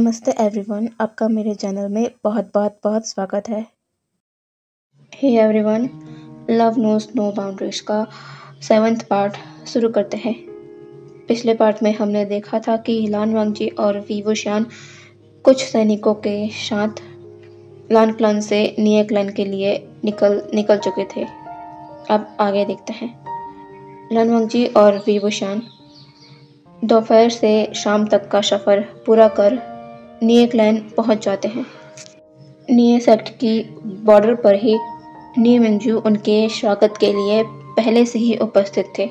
नमस्ते एवरीवन, आपका मेरे चैनल में बहुत बहुत बहुत स्वागत है। Hey everyone, love knows no boundaries का 7th पार्ट शुरू करते हैं। पिछले पार्ट में हमने देखा था कि लान वांगजी और वी वुशियान कुछ सैनिकों के साथ लान क्लान से निये क्लान के लिए निकल चुके थे। अब आगे देखते हैं। लान वांगजी और वी वुशियान दोपहर से शाम तक का सफ़र पूरा कर निये क्लैन पहुंच जाते हैं। निये सेक्ट की बॉर्डर पर ही निये मिंगजू उनके स्वागत के लिए पहले से ही उपस्थित थे।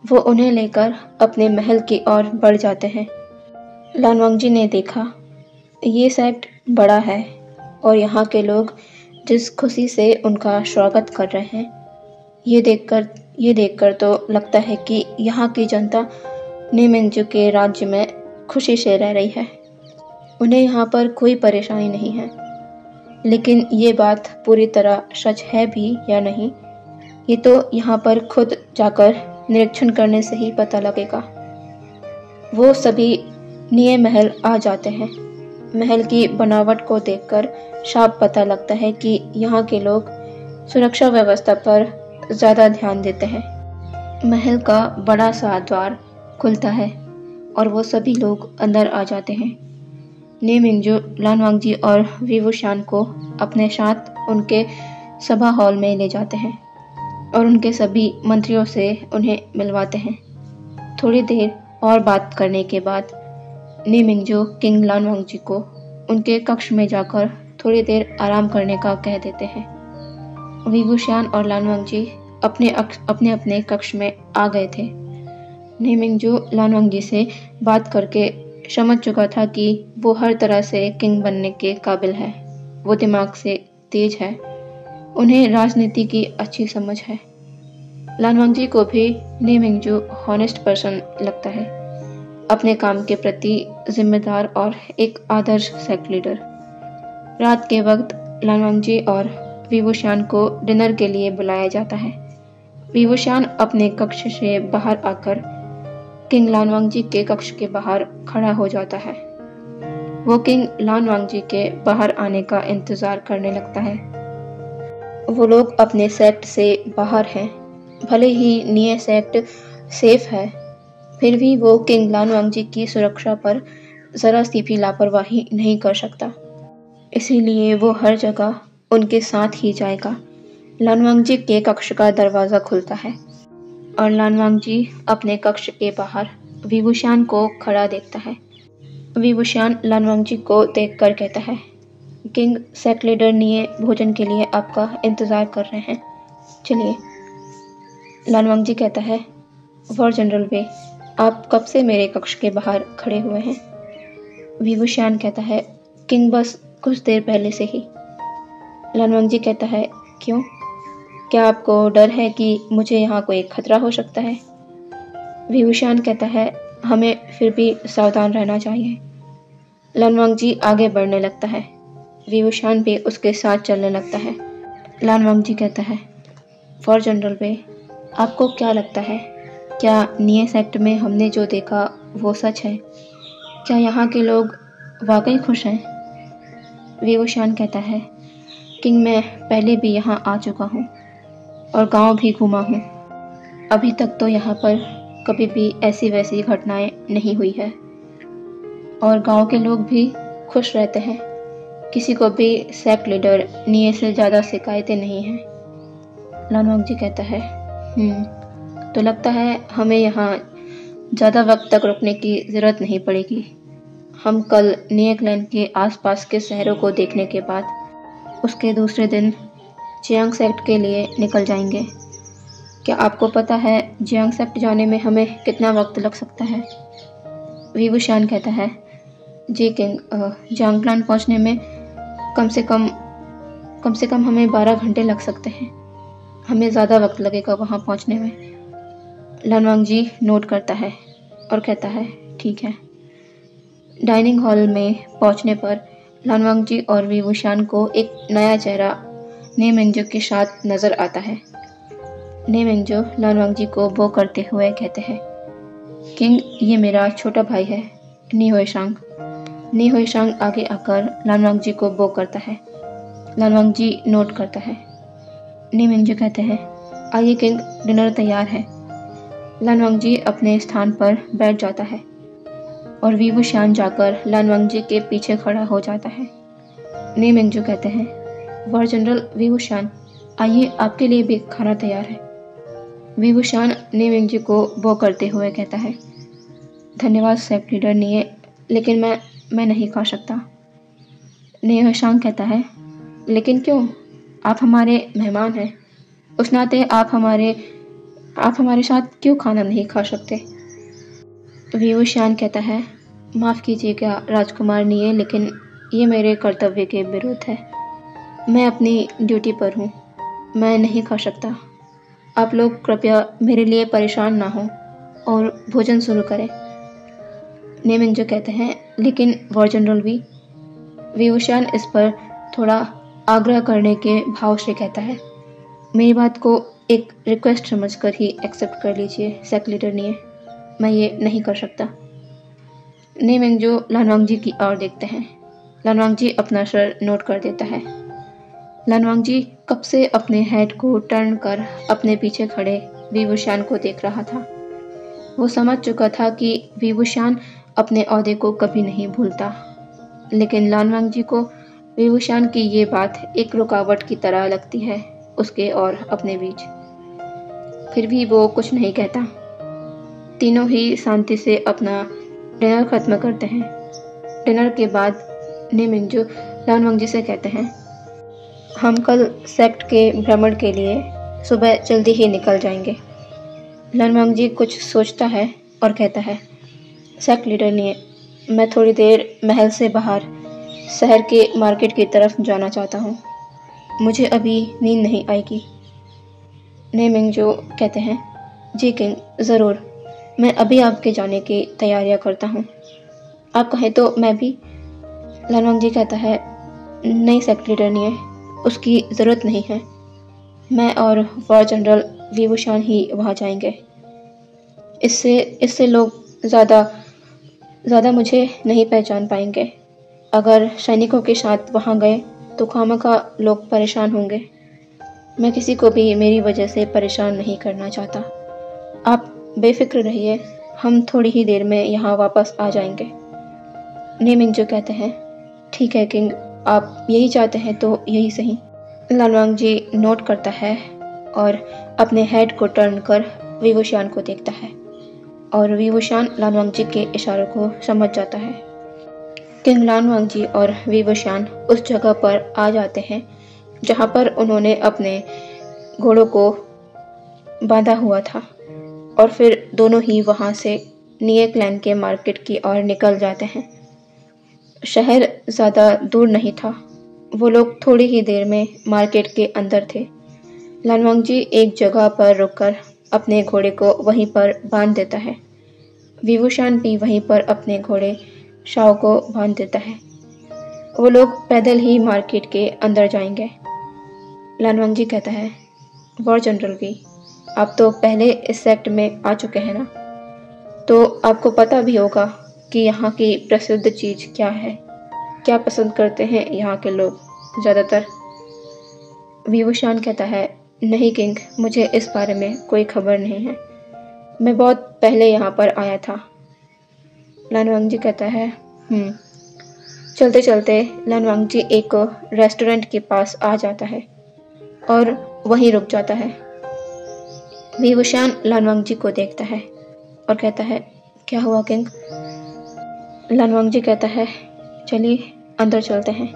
वो उन्हें लेकर अपने महल की ओर बढ़ जाते हैं। लान वांगजी ने देखा, ये सेक्ट बड़ा है और यहाँ के लोग जिस खुशी से उनका स्वागत कर रहे हैं, ये देखकर तो लगता है कि यहाँ की जनता निये मिंगजू के राज्य में खुशी से रह रही है। उन्हें यहाँ पर कोई परेशानी नहीं है। लेकिन ये बात पूरी तरह सच है भी या नहीं, ये तो यहाँ पर खुद जाकर निरीक्षण करने से ही पता लगेगा। वो सभी निये महल आ जाते हैं। महल की बनावट को देखकर साफ पता लगता है कि यहाँ के लोग सुरक्षा व्यवस्था पर ज़्यादा ध्यान देते हैं। महल का बड़ा सा द्वार खुलता है और वो सभी लोग अंदर आ जाते हैं। निये मिंगजू लान वांगजी और वी वुशियान को अपने साथ उनके सभा हॉल में ले जाते हैं और उनके सभी मंत्रियों से उन्हें मिलवाते हैं। थोड़ी देर और बात करने के बाद निये मिंगजू किंग लान वांगजी को उनके कक्ष में जाकर थोड़ी देर आराम करने का कह देते हैं। वी वुशियान और लान वांगजी अपने कक्ष में आ गए थे। निये मिंगजू लान वांगजी से बात करके समझ चुका था कि वो हर तरह से किंग बनने के काबिल है। वो दिमाग से तेज है, उन्हें राजनीति की अच्छी समझ है। लान वांगजी को भी निये मिंगजू हॉनेस्ट पर्सन लगता है, अपने काम के प्रति जिम्मेदार और एक आदर्श सेक्ट लीडर। रात के वक्त लान वांगजी और वी वुशियान को डिनर के लिए बुलाया जाता है। वी वुशियान अपने कक्ष से बाहर आकर किंग लान वांगजी के कक्ष के बाहर खड़ा हो जाता है। वो किंग लान वांगजी के बाहर आने का इंतजार करने लगता है। वो लोग अपने सेक्ट से बाहर हैं। भले ही निये सेक्ट सेफ है, फिर भी वो किंग लान वांगजी की सुरक्षा पर ज़रा सी भी लापरवाही नहीं कर सकता। इसीलिए वो हर जगह उनके साथ ही जाएगा। लान वांगजी के कक्ष का दरवाज़ा खुलता है और लान वांगजी अपने कक्ष के बाहर वी वुशियान को खड़ा देखता है। वी वुशियान लान वांगजी को देखकर कहता है, किंग सेक्ट लीडर निये भोजन के लिए आपका इंतज़ार कर रहे हैं, चलिए। लान वांगजी कहता है, वॉर जनरल वे, आप कब से मेरे कक्ष के बाहर खड़े हुए हैं? वी वुशियान कहता है, किंग बस कुछ देर पहले से ही। लान वांगजी कहता है, क्यों? क्या आपको डर है कि मुझे यहाँ कोई खतरा हो सकता है? वी वुशियान कहता है, हमें फिर भी सावधान रहना चाहिए। लान वांगजी आगे बढ़ने लगता है। वी वुशियान भी उसके साथ चलने लगता है। लान वांगजी कहता है, फॉर जनरल वे, आपको क्या लगता है, क्या निये सेक्ट में हमने जो देखा वो सच है? क्या यहाँ के लोग वाकई खुश हैं? वी वुशियान कहता है, किंग मैं पहले भी यहाँ आ चुका हूँ और गांव भी घूमा हूँ। अभी तक तो यहाँ पर कभी भी ऐसी वैसी घटनाएं नहीं हुई है और गांव के लोग भी खुश रहते हैं। किसी को भी सेक्ट लीडर निये से ज़्यादा शिकायतें नहीं हैं। लान वांगजी कहता है, तो लगता है हमें यहाँ ज़्यादा वक्त तक रुकने की ज़रूरत नहीं पड़ेगी। हम कल निये क्लैन के आसपास के शहरों को देखने के बाद उसके दूसरे दिन जियांग सेक्ट के लिए निकल जाएंगे। क्या आपको पता है जियांग सेक्ट जाने में हमें कितना वक्त लग सकता है? वी वुशियान कहता है, जी किंग, जियांग क्लान पहुंचने में कम से कम हमें 12 घंटे लग सकते हैं। हमें ज़्यादा वक्त लगेगा वहां पहुंचने में। लान वांगजी नोट करता है और कहता है, ठीक है। डाइनिंग हॉल में पहुंचने पर लान वांगजी और वी वुशियान को एक नया चेहरा निये मिंगजू के साथ नजर आता है। निये मिंगजू लान वांगजी को बो करते हुए कहते हैं, किंग, ये मेरा छोटा भाई है, निये हुएशांग। नी हुईशांग आगे आकर लानवांग जी को बो करता है। लानवांग जी नोट करता है। नी मिंगजू कहते हैं, आइए किंग, डिनर तैयार है। लानवांग जी अपने स्थान पर बैठ जाता है और वी वुशान जाकर लानवांग जी के पीछे खड़ा हो जाता है। नी मिंगजू कहते हैं, वॉर जनरल वी वुशान, आइए आपके लिए भी खाना तैयार है। वी वुशान नी मिंगजू को बो करते हुए कहता है, धन्यवाद सेक्ट लीडर निये, लेकिन मैं नहीं खा सकता। नी हुईशांग कहता है, लेकिन क्यों? आप हमारे मेहमान हैं, उस नाते आप हमारे साथ क्यों खाना नहीं खा सकते? वी वुशान कहता है, माफ़ कीजिएगा राजकुमार निये, लेकिन ये मेरे कर्तव्य के विरुद्ध है। मैं अपनी ड्यूटी पर हूँ, मैं नहीं खा सकता। आप लोग कृपया मेरे लिए परेशान ना हो और भोजन शुरू करें। नी मिंगजू कहते हैं, लेकिन वॉर जनरल वी वुशान इस पर थोड़ा आग्रह करने के भाव से कहता है, मेरी बात को एक रिक्वेस्ट समझकर ही एक्सेप्ट कर लीजिए सेक्ट लीडर निये, मैं ये नहीं कर सकता। नी मिंगजू लानवांग जी की ओर देखते हैं। लानवांग जी अपना सर नोट कर देता है। लानवांग जी कब से अपने हेड को टर्न कर अपने पीछे खड़े वी वुशान को देख रहा था। वो समझ चुका था कि वी वुशान अपने ओहदे को कभी नहीं भूलता, लेकिन लानवांग जी को वी वुशान की ये बात एक रुकावट की तरह लगती है उसके और अपने बीच। फिर भी वो कुछ नहीं कहता। तीनों ही शांति से अपना डिनर खत्म करते हैं। डिनर के बाद नी मिंगजू लानवांग जी से कहते हैं, हम कल सेक्ट के भ्रमण के लिए सुबह जल्दी ही निकल जाएंगे। लानवांग जी कुछ सोचता है और कहता है, सेक्ट लीडर निये, मैं थोड़ी देर महल से बाहर शहर के मार्केट की तरफ जाना चाहता हूँ, मुझे अभी नींद नहीं आएगी। नी मिंगजू कहते हैं, जी किंग, ज़रूर, मैं अभी आपके जाने की तैयारियां करता हूँ, आप कहें तो मैं भी। लानवांग जी कहता है, नहीं सेक्ट लीडर निये, उसकी ज़रूरत नहीं है, मैं और वॉर जनरल वी वुशान ही वहाँ जाएंगे। इससे लोग ज़्यादा मुझे नहीं पहचान पाएंगे। अगर सैनिकों के साथ वहाँ गए तो खामखा लोग परेशान होंगे। मैं किसी को भी मेरी वजह से परेशान नहीं करना चाहता। आप बेफिक्र रहिए, हम थोड़ी ही देर में यहाँ वापस आ जाएंगे। नी मिंगजू कहते हैं, ठीक है किंग, आप यही चाहते हैं तो यही सही। लानवांग जी नोट करता है और अपने हेड को टर्न कर वी वुशान को देखता है और वी वुशान लानवांग जी के इशारों को समझ जाता है। किंग लानवांग जी और वी वुशान उस जगह पर आ जाते हैं जहाँ पर उन्होंने अपने घोड़ों को बांधा हुआ था और फिर दोनों ही वहाँ से निये क्लैन के मार्केट की ओर निकल जाते हैं। शहर ज़्यादा दूर नहीं था, वो लोग थोड़ी ही देर में मार्केट के अंदर थे। लानवांग जी एक जगह पर रुककर अपने घोड़े को वहीं पर बांध देता है। वी वुशान भी वहीं पर अपने घोड़े शाओ को बांध देता है। वो लोग पैदल ही मार्केट के अंदर जाएंगे। लानवांग जी कहता है, वॉर जनरल वी, आप तो पहले इस सेक्ट में आ चुके हैं ना, तो आपको पता भी होगा कि यहाँ की प्रसिद्ध चीज़ क्या है, क्या पसंद करते हैं यहाँ के लोग ज़्यादातर। वी वुशान कहता है, नहीं किंग, मुझे इस बारे में कोई खबर नहीं है, मैं बहुत पहले यहाँ पर आया था। लानवांग जी कहता है, चलते चलते लानवांग जी एक रेस्टोरेंट के पास आ जाता है और वहीं रुक जाता है। वी वुशान लानवांग जी को देखता है और कहता है, क्या हुआ किंग? लानवांग जी कहता है, चलिए अंदर चलते हैं।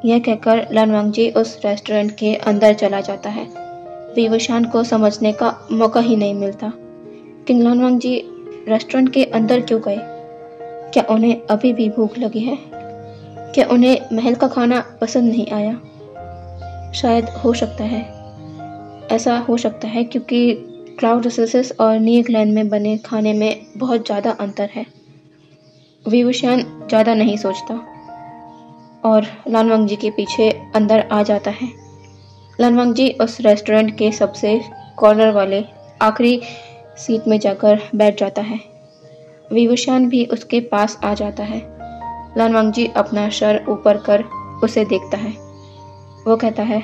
यह कहकर लानवांग जी उस रेस्टोरेंट के अंदर चला जाता है। वी वुशान को समझने का मौका ही नहीं मिलता। किंग लानवांग जी रेस्टोरेंट के अंदर क्यों गए? क्या उन्हें अभी भी भूख लगी है? क्या उन्हें महल का खाना पसंद नहीं आया? शायद हो सकता है, ऐसा हो सकता है क्योंकि क्लाउड रिसोर्सेस और निये क्लैन में बने खाने में बहुत ज़्यादा अंतर है। वी वुशान ज़्यादा नहीं सोचता और लानवांग जी के पीछे अंदर आ जाता है। लानवांग जी उस रेस्टोरेंट के सबसे कॉर्नर वाले आखिरी सीट में जाकर बैठ जाता है। वी वुशान भी उसके पास आ जाता है। लान वांगजी अपना सर ऊपर कर उसे देखता है। वो कहता है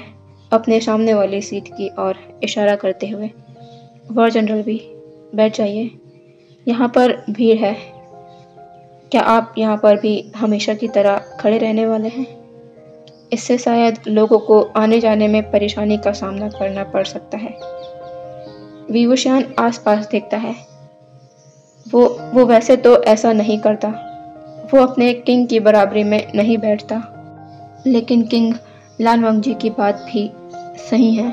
अपने सामने वाली सीट की ओर इशारा करते हुए, वॉर जनरल भी बैठ जाइए, यहाँ पर भीड़ है। क्या आप यहाँ पर भी हमेशा की तरह खड़े रहने वाले हैं? इससे शायद लोगों को आने जाने में परेशानी का सामना करना पड़ सकता है। विवुशियान आसपास देखता है। वो वैसे तो ऐसा नहीं करता। वो अपने किंग की बराबरी में नहीं बैठता। लेकिन किंग लान वांगजी की बात भी सही है,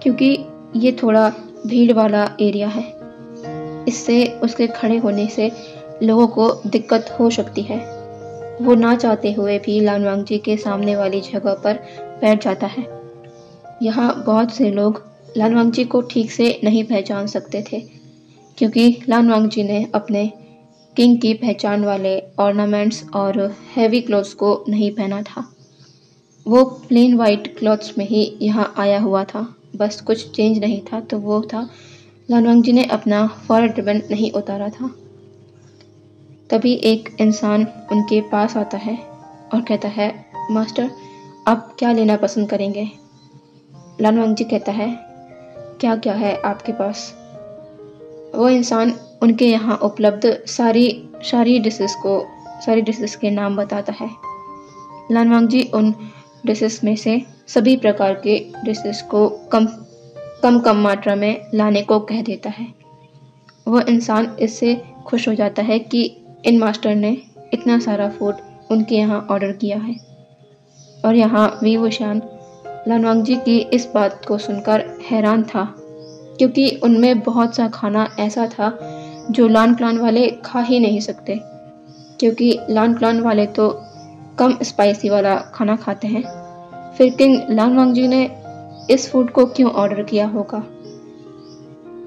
क्योंकि ये थोड़ा भीड़ वाला एरिया है। इससे उसके खड़े होने से लोगों को दिक्कत हो सकती है। वो ना चाहते हुए भी लान वांगजी के सामने वाली जगह पर बैठ जाता है। यहाँ बहुत से लोग लान वांगजी को ठीक से नहीं पहचान सकते थे, क्योंकि लान वांगजी ने अपने किंग की पहचान वाले ऑर्नामेंट्स और हैवी क्लॉथ्स को नहीं पहना था। वो प्लेन वाइट क्लॉथ्स में ही यहाँ आया हुआ था। बस कुछ चेंज नहीं था, तो वो था लान वांगजी ने अपना फॉरेड रिबन नहीं उतारा था। तभी एक इंसान उनके पास आता है और कहता है, मास्टर, आप क्या लेना पसंद करेंगे? लान वांगजी कहता है, क्या क्या है आपके पास? वो इंसान उनके यहाँ उपलब्ध सारी डिशेस के नाम बताता है। लान वांगजी उन डिशेस में से सभी प्रकार के डिशेस को कम मात्रा में लाने को कह देता है। वो इंसान इससे खुश हो जाता है कि इन मास्टर ने इतना सारा फूड उनके यहाँ ऑर्डर किया है। और यहाँ विवुशियान लान वांगजी की इस बात को सुनकर हैरान था, क्योंकि उनमें बहुत सा खाना ऐसा था जो लान क्लान वाले खा ही नहीं सकते, क्योंकि लान क्लान वाले तो कम स्पाइसी वाला खाना खाते हैं। फिर किंग लान वांगजी ने इस फूड को क्यों ऑर्डर किया होगा,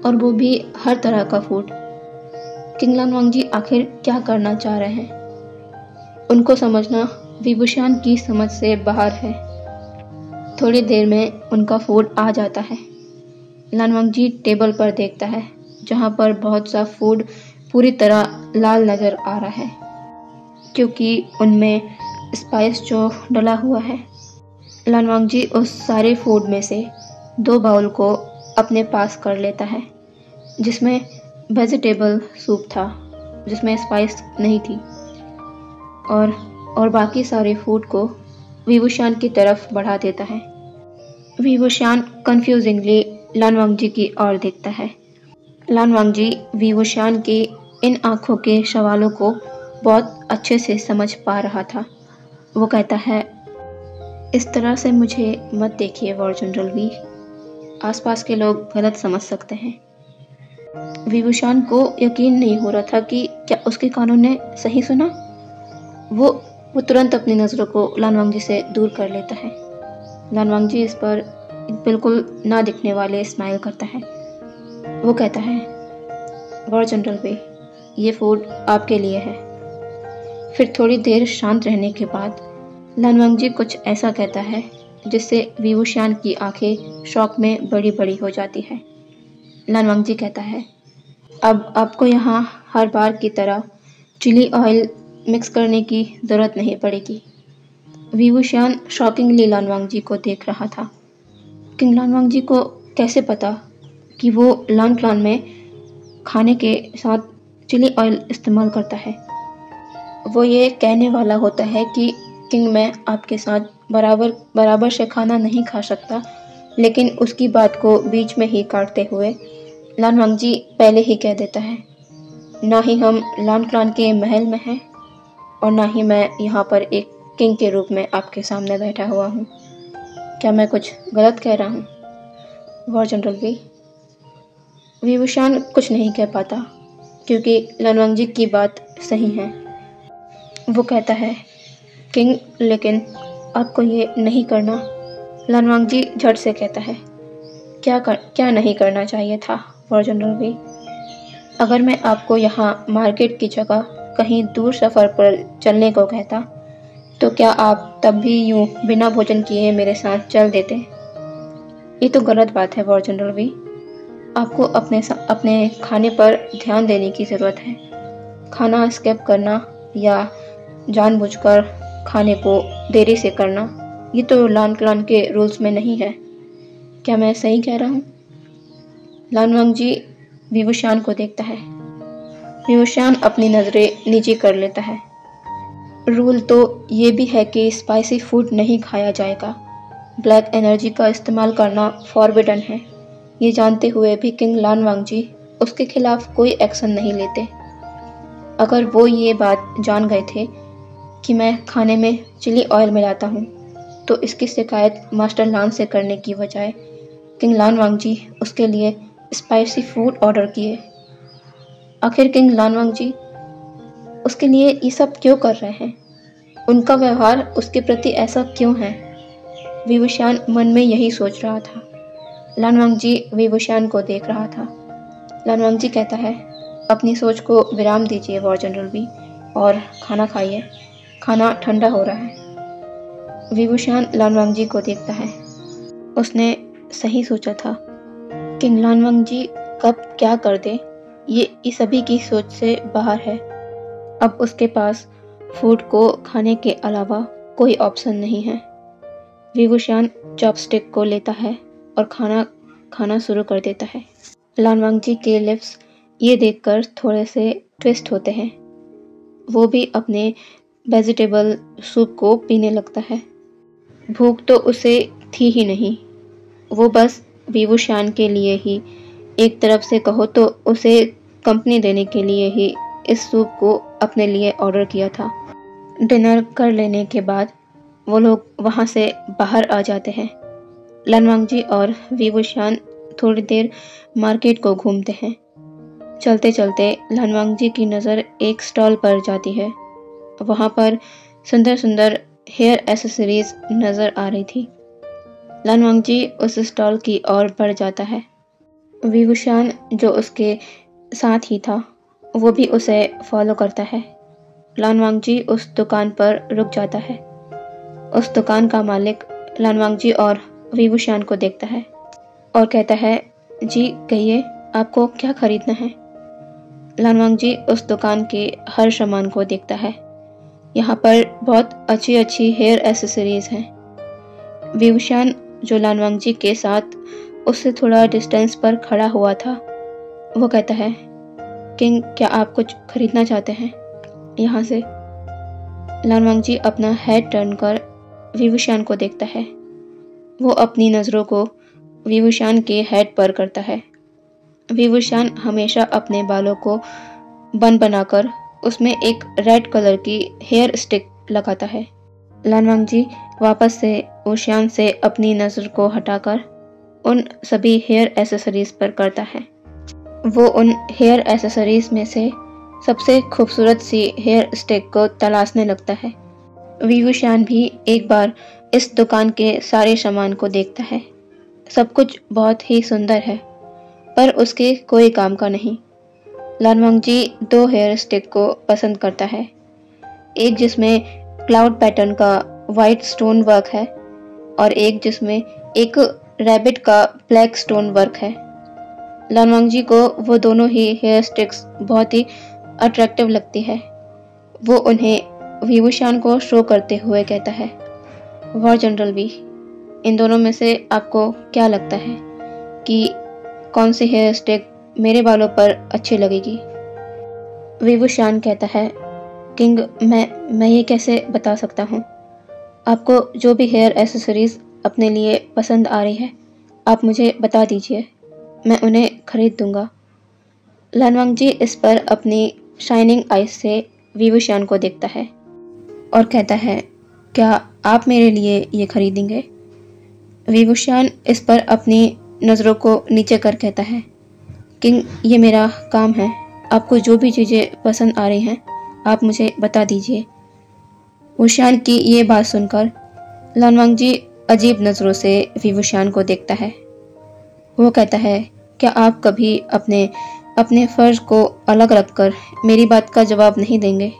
और वो भी हर तरह का फूड? किंग लान वांगजी आखिर क्या करना चाह रहे हैं? उनको समझना विवुशियान की समझ से बाहर है। थोड़ी देर में उनका फूड आ जाता है। लान वांगजी टेबल पर देखता है, जहाँ पर बहुत सा फूड पूरी तरह लाल नज़र आ रहा है, क्योंकि उनमें स्पाइस जो डला हुआ है। लान वांगजी उस सारे फूड में से 2 बाउल को अपने पास कर लेता है, जिसमें वेजिटेबल सूप था, जिसमें स्पाइस नहीं थी, और बाकी सारे फूड को विवुशियान की तरफ बढ़ा देता है। विवुशियान कंफ्यूजिंगली लान वांगजी की ओर देखता है। लान वांगजी विवुशियान की इन आंखों के सवालों को बहुत अच्छे से समझ पा रहा था। वो कहता है, इस तरह से मुझे मत देखिए वॉर जनरल वी, आसपास के लोग गलत समझ सकते हैं। विवुशियान को यकीन नहीं हो रहा था कि क्या उसके कानों ने सही सुना। वो तुरंत अपनी नज़रों को लान वांगजी से दूर कर लेता है। लान वांगजी इस पर बिल्कुल ना दिखने वाले स्माइल करता है। वो कहता है, वॉर जनरल वे, ये फूड आपके लिए है। फिर थोड़ी देर शांत रहने के बाद लान वांगजी कुछ ऐसा कहता है जिससे विवुशियान की आंखें शौक में बड़ी बड़ी हो जाती है। लान वांगजी कहता है, अब आपको यहाँ हर बार की तरह चिली ऑयल मिक्स करने की ज़रूरत नहीं पड़ेगी। विवुशियान शॉकिंगली लान वांगजी को देख रहा था। किंग लान वांगजी को कैसे पता कि वो लान क्लान में खाने के साथ चिली ऑयल इस्तेमाल करता है? वो ये कहने वाला होता है कि किंग, मैं आपके साथ बराबर से खाना नहीं खा सकता, लेकिन उसकी बात को बीच में ही काटते हुए लान वांगजी पहले ही कह देता है, ना ही हम लान क्लान के महल में हैं और ना ही मैं यहाँ पर एक किंग के रूप में आपके सामने बैठा हुआ हूँ। क्या मैं कुछ गलत कह रहा हूँ वॉर जनरल वी? विवुशियान कुछ नहीं कह पाता, क्योंकि लान वांगजी की बात सही है। वो कहता है, किंग, लेकिन आपको ये नहीं करना। लान वांगजी झट से कहता है, क्या नहीं करना चाहिए था वॉर जनरल वी? अगर मैं आपको यहाँ मार्केट की जगह कहीं दूर सफ़र पर चलने को कहता, तो क्या आप तब भी यूँ बिना भोजन किए मेरे साथ चल देते? ये तो गलत बात है वॉर जनरल वी। आपको अपने खाने पर ध्यान देने की ज़रूरत है। खाना स्किप करना या जानबूझकर खाने को देरी से करना, ये तो लान क्लान के रूल्स में नहीं है। क्या मैं सही कह रहा हूँ? लान वांगजी विवुशान को देखता है। विवुशान अपनी नज़रें नीचे कर लेता है। रूल तो ये भी है कि स्पाइसी फूड नहीं खाया जाएगा। ब्लैक एनर्जी का इस्तेमाल करना फॉरबिडन है। ये जानते हुए भी किंग लान वांगजी उसके खिलाफ कोई एक्शन नहीं लेते। अगर वो ये बात जान गए थे कि मैं खाने में चिली ऑयल मिलाता हूँ, तो इसकी शिकायत मास्टर लान से करने की बजाय किंग लान वांगजी उसके लिए स्पाइसी फूड ऑर्डर किए। आखिर किंग लान वांगजी उसके लिए ये सब क्यों कर रहे हैं? उनका व्यवहार उसके प्रति ऐसा क्यों है? विवुशान मन में यही सोच रहा था। लान वांगजी विवुशान को देख रहा था। लान वांगजी कहता है, अपनी सोच को विराम दीजिए वॉर जनरल बी, और खाना खाइए, खाना ठंडा हो रहा है। विवुशान लान वांगजी को देखता है। उसने सही सोचा था। किंग लान वांगजी कब क्या कर दे, ये सभी की सोच से बाहर है। अब उसके पास फूड को खाने के अलावा कोई ऑप्शन नहीं है। विवुशान चॉपस्टिक को लेता है और खाना खाना शुरू कर देता है। लान वांगजी के लिप्स ये देखकर थोड़े से ट्विस्ट होते हैं। वो भी अपने वेजिटेबल सूप को पीने लगता है। भूख तो उसे थी ही नहीं। वो बस विवुशान के लिए ही, एक तरफ से कहो तो उसे कंपनी देने के लिए ही इस सूप को अपने लिए ऑर्डर किया था। डिनर कर लेने के बाद वो लोग वहाँ से बाहर आ जाते हैं। लान वांगजी और विवुशान थोड़ी देर मार्केट को घूमते हैं। चलते चलते लान वांगजी की नज़र एक स्टॉल पर जाती है। वहाँ पर सुंदर सुंदर हेयर एसेसरीज नज़र आ रही थी। लान वांगजी उस स्टॉल की ओर बढ़ जाता है। विवुशान जो उसके साथ ही था, वो भी उसे फॉलो करता है। लान वांगजी उस दुकान पर रुक जाता है। उस दुकान का मालिक लान वांगजी और विवुशान को देखता है और कहता है, जी कहिए, आपको क्या खरीदना है? लान वांगजी उस दुकान के हर सामान को देखता है। यहाँ पर बहुत अच्छी अच्छी हेयर एसेसरीज हैं। विवुशान जो लान वांगजी के साथ उससे थोड़ा डिस्टेंस पर खड़ा हुआ था, वो कहता है, किंग क्या आप कुछ खरीदना चाहते हैं यहाँ से? लान वांगजी अपना हेड टर्न कर विवुशान को देखता है। वो अपनी नज़रों को विवुशान के हेड पर करता है। विवुशान हमेशा अपने बालों को बन बनाकर उसमें एक रेड कलर की हेयर स्टिक लगाता है। लान वांगजी वापस से विवुशान से अपनी नज़र को हटाकर उन सभी हेयर एसेसरीज पर करता है। वो उन हेयर एसेसरीज में से सबसे खूबसूरत सी हेयर स्टिक को तलाशने लगता है। विवुशान भी एक बार इस दुकान के सारे सामान को देखता है। सब कुछ बहुत ही सुंदर है, पर उसके कोई काम का नहीं। लान वांगजी 2 हेयर स्टिक को पसंद करता है। एक जिसमें क्लाउड पैटर्न का वाइट स्टोन वर्क है और एक जिसमें एक रैबिट का ब्लैक स्टोन वर्क है। लान वांगजी को वो दोनों ही हेयर स्टिक्स बहुत ही अट्रैक्टिव लगती है। वो उन्हें विवुशान को शो करते हुए कहता है, वॉर जनरल बी, इन दोनों में से आपको क्या लगता है कि कौन सी हेयर स्टिक मेरे बालों पर अच्छी लगेगी? विवुशान कहता है, किंग मैं ये कैसे बता सकता हूँ? आपको जो भी हेयर एसेसरीज अपने लिए पसंद आ रही है, आप मुझे बता दीजिए, मैं उन्हें खरीद दूंगा। लान वांगजी इस पर अपनी शाइनिंग आइज से विवुशान को देखता है और कहता है, क्या आप मेरे लिए ये खरीदेंगे? विवुशान इस पर अपनी नज़रों को नीचे कर कहता है, किंग ये मेरा काम है, आपको जो भी चीज़ें पसंद आ रही हैं आप मुझे बता दीजिए। विवुशान की ये बात सुनकर लान वांगजी अजीब नज़रों से विवुशान को देखता है। वो कहता है, क्या आप कभी अपने फ़र्ज़ को अलग रखकर मेरी बात का जवाब नहीं देंगे?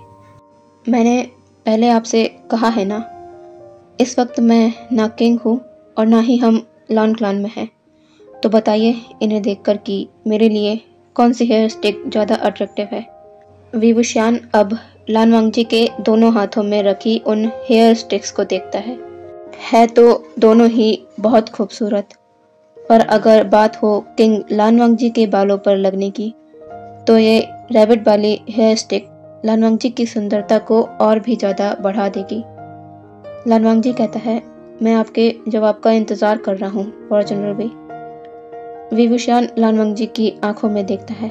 मैंने पहले आपसे कहा है ना, इस वक्त मैं ना किंग हूँ और ना ही हम लान क्लान में हैं। तो बताइए इन्हें देखकर कि मेरे लिए कौन सी हेयर स्टिक ज़्यादा अट्रैक्टिव है। विवुशान अब लानवांगजी के दोनों हाथों में रखी उन हेयर स्टिक्स को देखता है तो दोनों ही बहुत खूबसूरत। पर अगर बात हो किंग लानवांगजी के बालों पर लगने की, तो ये रैबिट वाली हेयर स्टिक लानवांगजी की सुंदरता को और भी ज़्यादा बढ़ा देगी। लानवांगजी कहता है, मैं आपके जवाब का इंतज़ार कर रहा हूँ फॉर्च्यूनर वी। विभूषण लानवांगजी की आंखों में देखता है,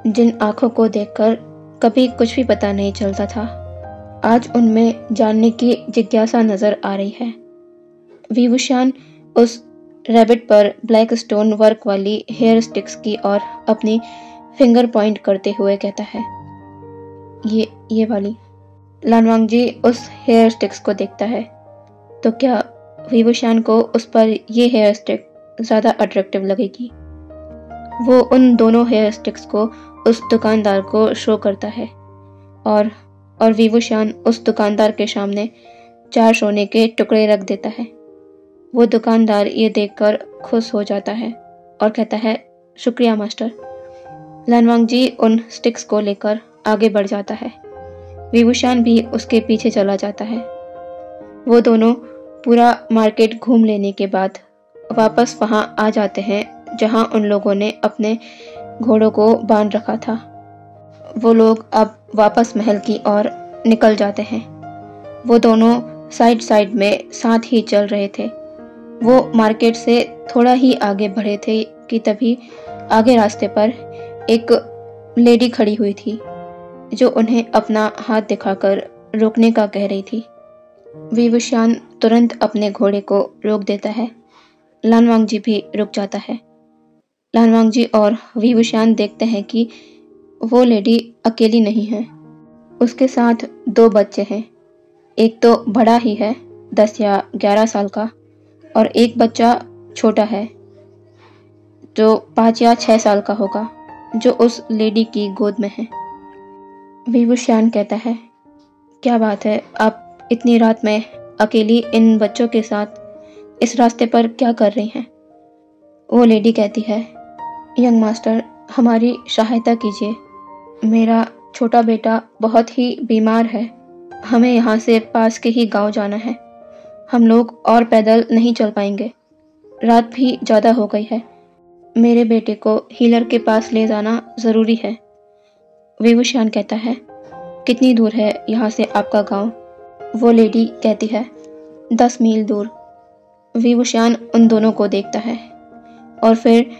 जिन आंखों को देखकर कभी कुछ भी पता नहीं चलता था, आज उनमें जानने की जिज्ञासा नजर आ रही है। विभूषण उस रैबिट पर ब्लैक स्टोन वर्क वाली हेयर स्टिक्स की और अपनी फिंगर पॉइंट करते हुए कहता है, ये वाली। लानवांगजी उस हेयर स्टिक्स को देखता है तो क्या विभूषण को उस पर ये हेयर स्टिक ज़्यादा अट्रैक्टिव लगेगी। वो उन दोनों हेयर स्टिक्स को उस दुकानदार को शो करता है और विभूषण उस दुकानदार के सामने 4 सोने के टुकड़े रख देता है। वो दुकानदार ये देखकर खुश हो जाता है और कहता है, शुक्रिया मास्टर। लानवांगजी उन स्टिक्स को लेकर आगे बढ़ जाता है। विभूषण भी उसके पीछे चला जाता है। वो दोनों पूरा मार्केट घूम लेने के बाद वापस वहां आ जाते हैं जहां उन लोगों ने अपने घोड़ों को बांध रखा था। वो लोग अब वापस महल की ओर निकल जाते हैं। वो दोनों साइड में साथ ही चल रहे थे। वो मार्केट से थोड़ा ही आगे बढ़े थे कि तभी आगे रास्ते पर एक लेडी खड़ी हुई थी जो उन्हें अपना हाथ दिखाकर रोकने का कह रही थी। विभूषण तुरंत अपने घोड़े को रोक देता है। लानवांगजी भी रुक जाता है। लानवांगजी और विभूषण देखते हैं कि वो लेडी अकेली नहीं है। उसके साथ 2 बच्चे हैं। एक तो बड़ा ही है, 10 या 11 साल का, और एक बच्चा छोटा है जो 5 या 6 साल का होगा, जो उस लेडी की गोद में है। विभूषण कहता है, क्या बात है, आप इतनी रात में अकेली इन बच्चों के साथ इस रास्ते पर क्या कर रही हैं? वो लेडी कहती है, यंग मास्टर, हमारी सहायता कीजिए। मेरा छोटा बेटा बहुत ही बीमार है। हमें यहाँ से पास के ही गांव जाना है। हम लोग और पैदल नहीं चल पाएंगे। रात भी ज़्यादा हो गई है। मेरे बेटे को हीलर के पास ले जाना ज़रूरी है। विभूषण कहता है, कितनी दूर है यहाँ से आपका गांव? वो लेडी कहती है, 10 मील दूर। विभूषण उन दोनों को देखता है और फिर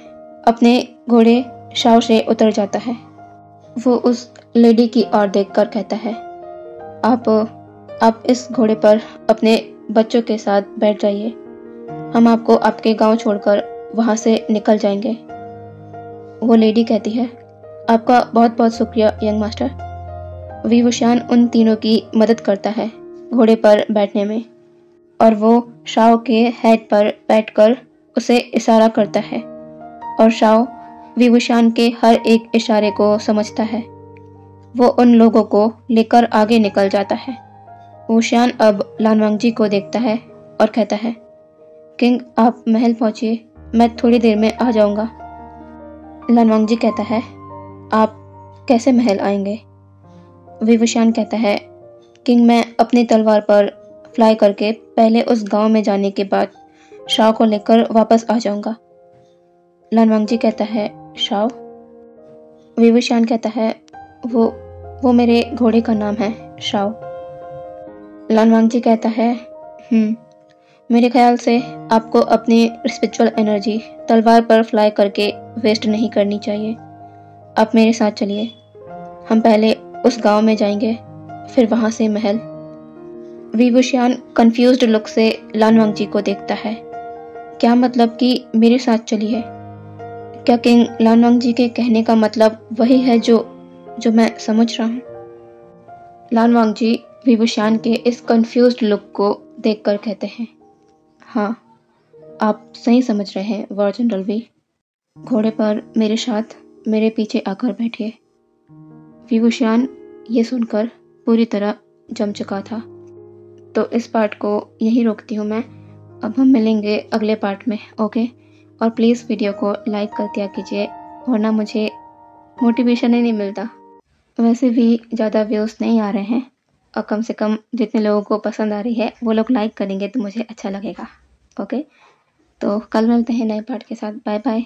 अपने घोड़े शाव से उतर जाता है। वो उस लेडी की ओर देखकर कहता है, आप इस घोड़े पर अपने बच्चों के साथ बैठ जाइए। हम आपको आपके गांव छोड़कर वहां से निकल जाएंगे। वो लेडी कहती है, आपका बहुत बहुत शुक्रिया यंग मास्टर। विभूषण उन तीनों की मदद करता है घोड़े पर बैठने में, और वो शाव के हेड पर बैठकर उसे इशारा करता है और शाव विभूषण के हर एक इशारे को समझता है। वो उन लोगों को लेकर आगे निकल जाता है। विभूषण अब लानवांगजी को देखता है और कहता है, किंग, आप महल पहुंचिए, मैं थोड़ी देर में आ जाऊंगा। लानवांगजी कहता है, आप कैसे महल आएंगे? विभूषण कहता है, किंग, मैं अपनी तलवार पर फ्लाई करके पहले उस गांव में जाने के बाद शाव को लेकर वापस आ जाऊंगा। लानवांगजी कहता है, शाव? विभूषण कहता है, वो मेरे घोड़े का नाम है, शाव। लानवांगजी कहता है, मेरे ख्याल से आपको अपनी स्पिरिचुअल एनर्जी तलवार पर फ्लाई करके वेस्ट नहीं करनी चाहिए। आप मेरे साथ चलिए। हम पहले उस गांव में जाएंगे, फिर वहां से महल। विभूषण कंफ्यूज्ड लुक से लानवांगजी को देखता है। क्या मतलब कि मेरे साथ चलिए? क्या किंग लानवांगजी के कहने का मतलब वही है जो मैं समझ रहा हूँ? लानवांगजी विभूषण के इस कंफ्यूज्ड लुक को देखकर कहते हैं, हाँ, आप सही समझ रहे हैं वॉर जनरल वी। घोड़े पर मेरे साथ मेरे पीछे आकर बैठिए। विभूषण ये सुनकर पूरी तरह जम चुका था। तो इस पार्ट को यहीं रोकती हूँ मैं। अब हम मिलेंगे अगले पार्ट में, ओके? और प्लीज़ वीडियो को लाइक कर दिया कीजिए, वरना मुझे मोटिवेशन ही नहीं मिलता। वैसे भी ज़्यादा व्यूज़ नहीं आ रहे हैं, और कम से कम जितने लोगों को पसंद आ रही है वो लोग लाइक करेंगे तो मुझे अच्छा लगेगा। ओके, तो कल मिलते हैं नए पार्ट के साथ। Bye bye.